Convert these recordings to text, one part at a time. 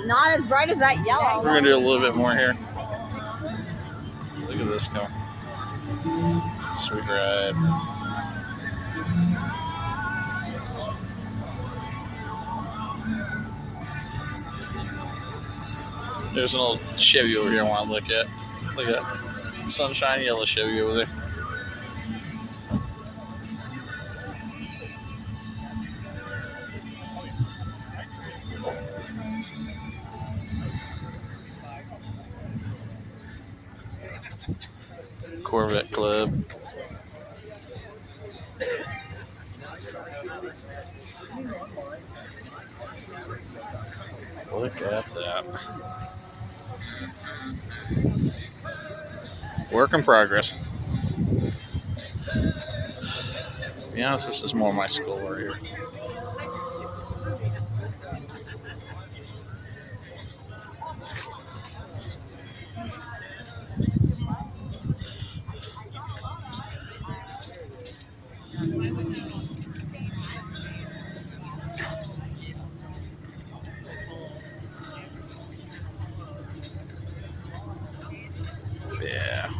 Not as bright as that yellow. We're gonna do a little bit more here. Look at this go. Sweet ride. There's an old Chevy over here I want to look at. Look at that sunshine yellow Chevy over there. Corvette Club. Look at that. Work in progress. To be honest, this is more my school right here. Yeah.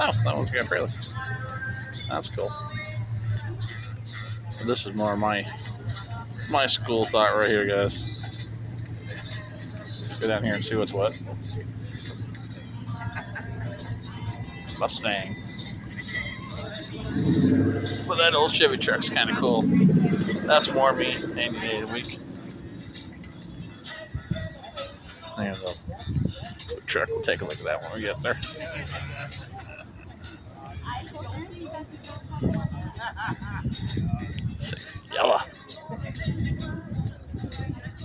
Oh, that one's got a trailer. That's cool. This is more my school thought right here, guys. Let's go down here and see what's what. Mustang. But that old Chevy truck's kind of cool. That's more me any day of the week. There's a food truck. We'll take a look at that when we get there. Yellow.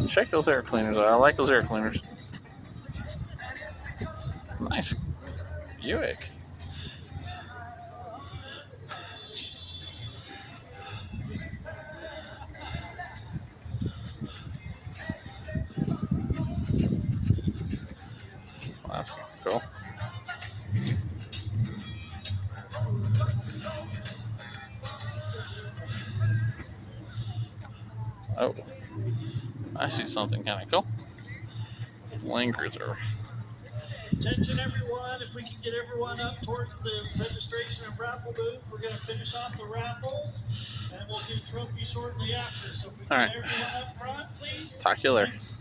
Check those air cleaners out. I like those air cleaners. Nice Buick. Well, that's cool. Oh, I see something kind of cool. Land Cruiser. Attention everyone, if we can get everyone up towards the registration and raffle booth, we're going to finish off the raffles and we'll do trophy shortly after. So if we can get everyone up front, please. Talk to you later. Thanks.